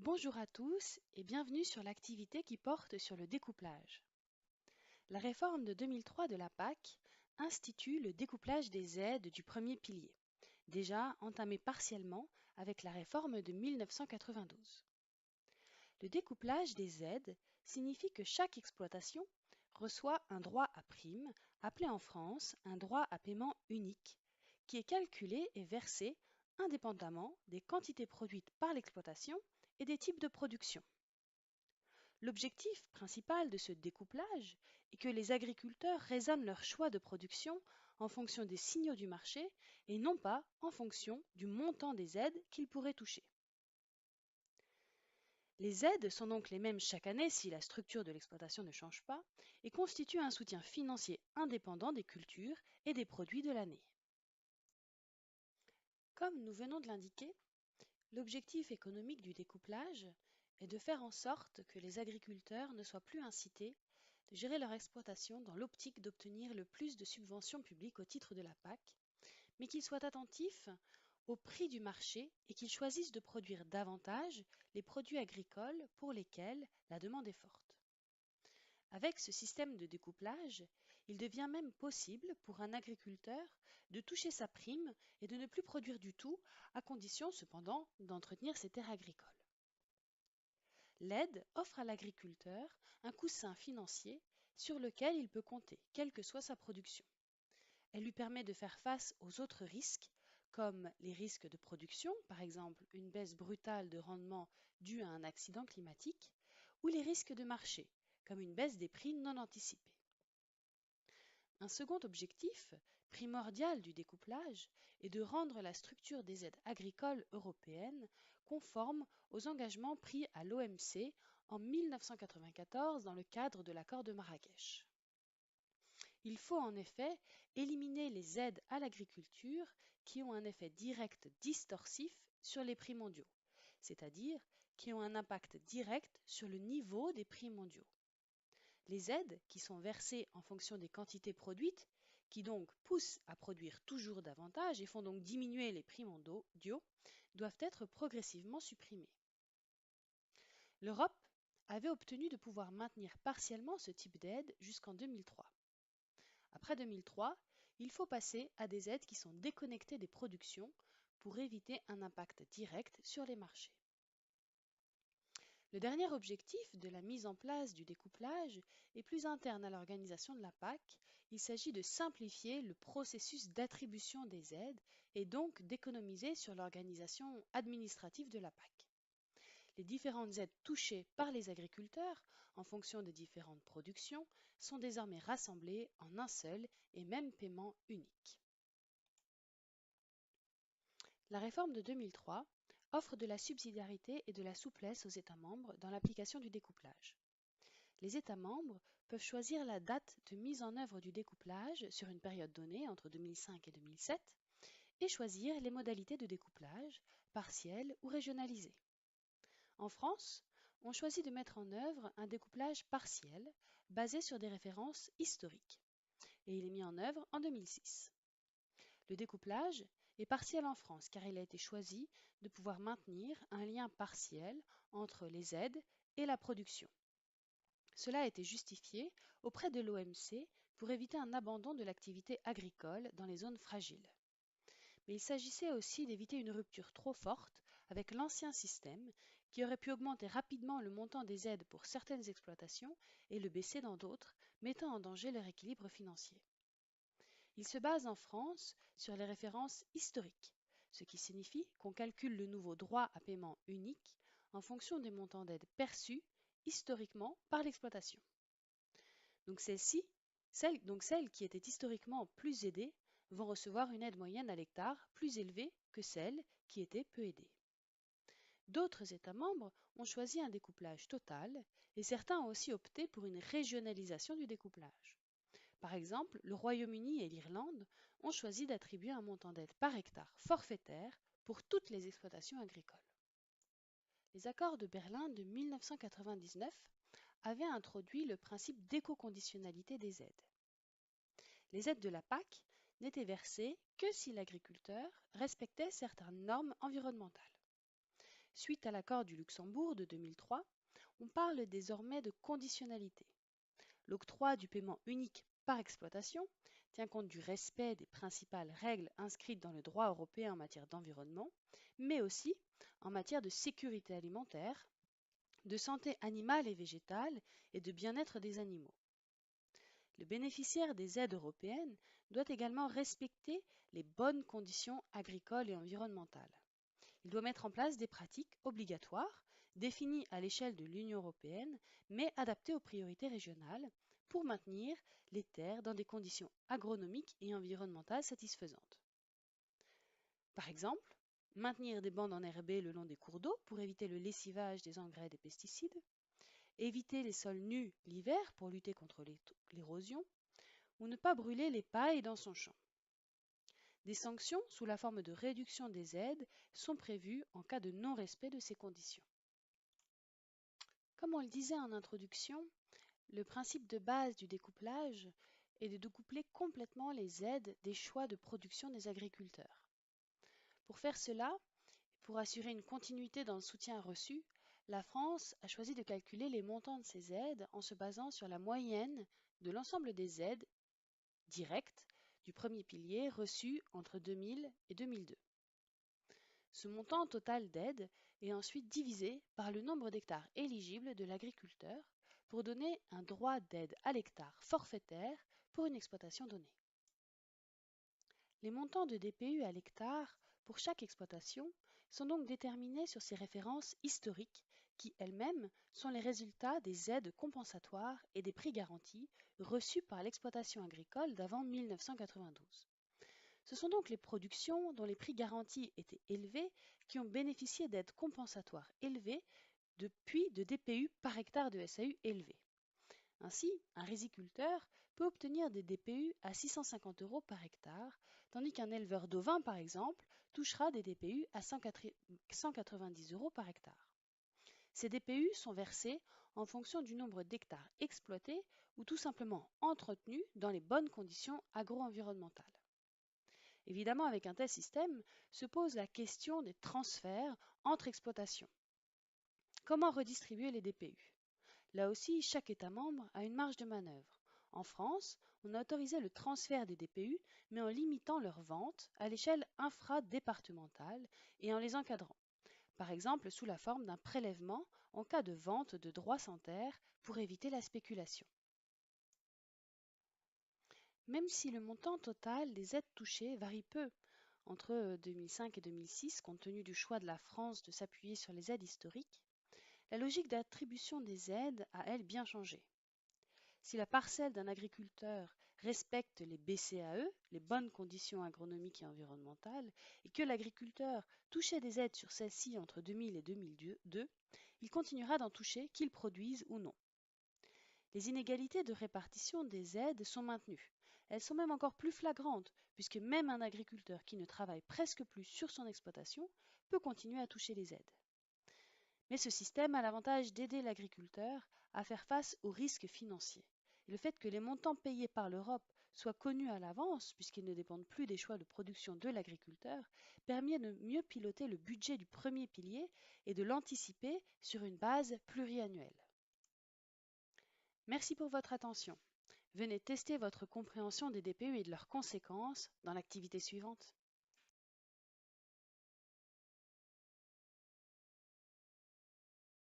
Bonjour à tous et bienvenue sur l'activité qui porte sur le découplage. La réforme de 2003 de la PAC institue le découplage des aides du premier pilier, déjà entamé partiellement avec la réforme de 1992. Le découplage des aides signifie que chaque exploitation reçoit un droit à prime, appelé en France un droit à paiement unique, qui est calculé et versé indépendamment des quantités produites par l'exploitation et des types de production. L'objectif principal de ce découplage est que les agriculteurs raisonnent leur choix de production en fonction des signaux du marché et non pas en fonction du montant des aides qu'ils pourraient toucher. Les aides sont donc les mêmes chaque année si la structure de l'exploitation ne change pas et constituent un soutien financier indépendant des cultures et des produits de l'année. Comme nous venons de l'indiquer, l'objectif économique du découplage est de faire en sorte que les agriculteurs ne soient plus incités de gérer leur exploitation dans l'optique d'obtenir le plus de subventions publiques au titre de la PAC, mais qu'ils soient attentifs au prix du marché et qu'ils choisissent de produire davantage les produits agricoles pour lesquels la demande est forte. Avec ce système de découplage, il devient même possible pour un agriculteur de toucher sa prime et de ne plus produire du tout, à condition cependant d'entretenir ses terres agricoles. L'aide offre à l'agriculteur un coussin financier sur lequel il peut compter, quelle que soit sa production. Elle lui permet de faire face aux autres risques, comme les risques de production, par exemple une baisse brutale de rendement due à un accident climatique, ou les risques de marché, comme une baisse des prix non anticipée. Un second objectif, primordial du découplage, est de rendre la structure des aides agricoles européennes conforme aux engagements pris à l'OMC en 1994 dans le cadre de l'accord de Marrakech. Il faut en effet éliminer les aides à l'agriculture qui ont un effet direct distorsif sur les prix mondiaux, c'est-à-dire qui ont un impact direct sur le niveau des prix mondiaux. Les aides, qui sont versées en fonction des quantités produites, qui donc poussent à produire toujours davantage et font donc diminuer les prix mondiaux, doivent être progressivement supprimées. L'Europe avait obtenu de pouvoir maintenir partiellement ce type d'aide jusqu'en 2003. Après 2003, il faut passer à des aides qui sont déconnectées des productions pour éviter un impact direct sur les marchés. Le dernier objectif de la mise en place du découplage est plus interne à l'organisation de la PAC. Il s'agit de simplifier le processus d'attribution des aides et donc d'économiser sur l'organisation administrative de la PAC. Les différentes aides touchées par les agriculteurs en fonction des différentes productions sont désormais rassemblées en un seul et même paiement unique. La réforme de 2003 offre de la subsidiarité et de la souplesse aux États membres dans l'application du découplage. Les États membres peuvent choisir la date de mise en œuvre du découplage sur une période donnée entre 2005 et 2007 et choisir les modalités de découplage, partiel ou régionalisé. En France, on choisit de mettre en œuvre un découplage partiel basé sur des références historiques et il est mis en œuvre en 2006. Le découplage est partiel en France car il a été choisi de pouvoir maintenir un lien partiel entre les aides et la production. Cela a été justifié auprès de l'OMC pour éviter un abandon de l'activité agricole dans les zones fragiles. Mais il s'agissait aussi d'éviter une rupture trop forte avec l'ancien système qui aurait pu augmenter rapidement le montant des aides pour certaines exploitations et le baisser dans d'autres, mettant en danger leur équilibre financier. Il se base en France sur les références historiques, ce qui signifie qu'on calcule le nouveau droit à paiement unique en fonction des montants d'aide perçus historiquement par l'exploitation. Donc celles qui étaient historiquement plus aidées vont recevoir une aide moyenne à l'hectare plus élevée que celles qui étaient peu aidées. D'autres États membres ont choisi un découplage total et certains ont aussi opté pour une régionalisation du découplage. Par exemple, le Royaume-Uni et l'Irlande ont choisi d'attribuer un montant d'aide par hectare forfaitaire pour toutes les exploitations agricoles. Les accords de Berlin de 1999 avaient introduit le principe d'éco-conditionnalité des aides. Les aides de la PAC n'étaient versées que si l'agriculteur respectait certaines normes environnementales. Suite à l'accord du Luxembourg de 2003, on parle désormais de conditionnalité. L'octroi du paiement unique par exploitation tient compte du respect des principales règles inscrites dans le droit européen en matière d'environnement, mais aussi en matière de sécurité alimentaire, de santé animale et végétale et de bien-être des animaux. Le bénéficiaire des aides européennes doit également respecter les bonnes conditions agricoles et environnementales. Il doit mettre en place des pratiques obligatoires, définies à l'échelle de l'Union européenne, mais adaptées aux priorités régionales, pour maintenir les terres dans des conditions agronomiques et environnementales satisfaisantes. Par exemple, maintenir des bandes enherbées le long des cours d'eau pour éviter le lessivage des engrais et des pesticides, éviter les sols nus l'hiver pour lutter contre l'érosion, ou ne pas brûler les pailles dans son champ. Des sanctions sous la forme de réduction des aides sont prévues en cas de non-respect de ces conditions. Comme on le disait en introduction, le principe de base du découplage est de découpler complètement les aides des choix de production des agriculteurs. Pour faire cela, pour assurer une continuité dans le soutien reçu, la France a choisi de calculer les montants de ces aides en se basant sur la moyenne de l'ensemble des aides directes du premier pilier reçues entre 2000 et 2002. Ce montant total d'aide est ensuite divisé par le nombre d'hectares éligibles de l'agriculteur pour donner un droit d'aide à l'hectare forfaitaire pour une exploitation donnée. Les montants de DPU à l'hectare pour chaque exploitation sont donc déterminés sur ces références historiques qui elles-mêmes sont les résultats des aides compensatoires et des prix garantis reçus par l'exploitation agricole d'avant 1992. Ce sont donc les productions dont les prix garantis étaient élevés qui ont bénéficié d'aides compensatoires élevées puis de DPU par hectare de SAU élevés. Ainsi, un riziculteur peut obtenir des DPU à 650 € par hectare, tandis qu'un éleveur d'ovins, par exemple, touchera des DPU à 190 € par hectare. Ces DPU sont versés en fonction du nombre d'hectares exploités ou tout simplement entretenus dans les bonnes conditions agro-environnementales. Évidemment, avec un tel système, se pose la question des transferts entre exploitations. Comment redistribuer les DPU? Là aussi, chaque État membre a une marge de manœuvre. En France, on a autorisé le transfert des DPU, mais en limitant leur vente à l'échelle infradépartementale et en les encadrant. Par exemple, sous la forme d'un prélèvement en cas de vente de droits sans terre pour éviter la spéculation. Même si le montant total des aides touchées varie peu entre 2005 et 2006, compte tenu du choix de la France de s'appuyer sur les aides historiques, la logique d'attribution des aides a, elle, bien changé. Si la parcelle d'un agriculteur respecte les BCAE, les bonnes conditions agronomiques et environnementales, et que l'agriculteur touchait des aides sur celles-ci entre 2000 et 2002, il continuera d'en toucher qu'il produise ou non. Les inégalités de répartition des aides sont maintenues. Elles sont même encore plus flagrantes, puisque même un agriculteur qui ne travaille presque plus sur son exploitation peut continuer à toucher les aides. Mais ce système a l'avantage d'aider l'agriculteur à faire face aux risques financiers. Et le fait que les montants payés par l'Europe soient connus à l'avance, puisqu'ils ne dépendent plus des choix de production de l'agriculteur, permet de mieux piloter le budget du premier pilier et de l'anticiper sur une base pluriannuelle. Merci pour votre attention. Venez tester votre compréhension des DPU et de leurs conséquences dans l'activité suivante.